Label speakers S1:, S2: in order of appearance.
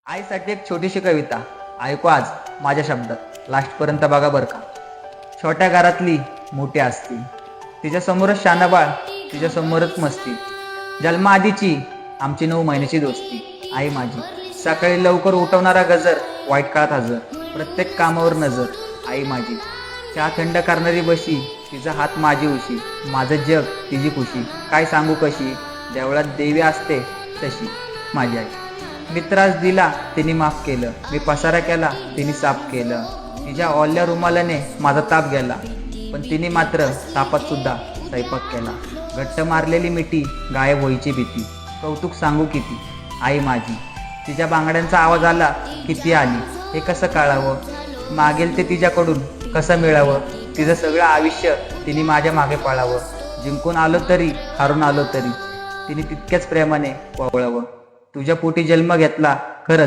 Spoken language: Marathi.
S1: आईसाठी एक छोटीशी कविता ऐकू आज माझ्या शब्दात लास्टपर्यंत बघा बरं का. छोट्या घरातली मोठी असती, तिच्यासमोरच शानाबाळ, तिच्यासमोरच मस्ती. जन्माआधीची आमची 9 महिन्याची दोस्ती. आई माझी सकाळी लवकर उठवणारा गजर, वाईट काळात हजर, प्रत्येक कामावर नजर. आई माझी चहा थंड करणारी बशी, तिचा हात माझी उशी, माझं जग तिची खुशी. काय सांगू कशी, देवळात देवी असते तशी माझी आई. मी त्रास दिला तिने माफ केलं, मी पसारा केला तिने साफ केलं. तिच्या ओल्या रुमालाने माझा ताप गेला, पण तिने मात्र तापात सुद्धा स्वयंपाक केला. घट्ट मारलेली मिठी, गायब व्हायची भीती, कौतुक सांगू किती. आई माझी तिच्या बांगड्यांचा आवाज आला किती आली, हे कसं कळावं, मागेल ते तिच्याकडून कसं मिळावं. तिचं सगळं आयुष्य तिने माझ्या मागे पळावं. जिंकून आलो तरी हारून आलो तरी तिने तितक्याच प्रेमाने वळवावं. तुझ्या पोटी जन्म घेतला खरंच